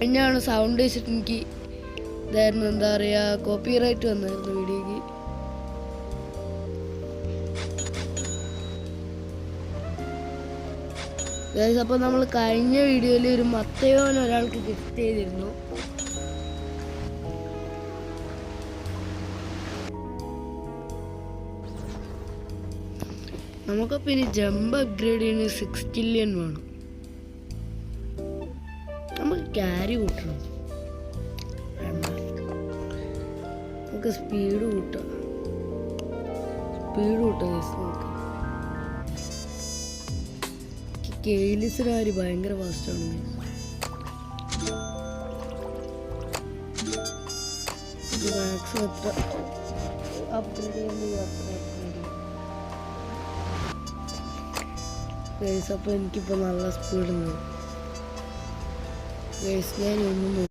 കഴിഞ്ഞാണ് സൗണ്ട് വെച്ചിട്ട് എനിക്ക് ഇതായിരുന്നു, എന്താ പറയുക, കോപ്പിറൈറ്റ് വന്നായിരുന്നു വീഡിയോക്ക്. അപ്പോൾ നമ്മൾ കഴിഞ്ഞ വീഡിയോയിൽ ഒരു മത്തയോൻ ഒരാൾക്ക് ഗിഫ്റ്റ് ചെയ്തിരുന്നു. നമുക്കപ്പോൾ ഇനി ജമ്പ് അപ്ഗ്രേഡ് ചെയ്യുന്ന 6 കില്യൺ വേണം. നമുക്ക് ക്യാരി കൂട്ടണം, നമുക്ക് സ്പീഡ് കൂട്ടാം. നമുക്ക് കെയിലിസിനാര് ഭയങ്കര ഫാസ്റ്റാണ്. മാക്സിമം എത്ര അപ്ഗ്രേഡ് ചെയ്യുന്നത് അത്ര അപ്പോൾ എനിക്കിപ്പോൾ നല്ല സ്പീഡുണ്ട്. ഞാൻ ഒന്നും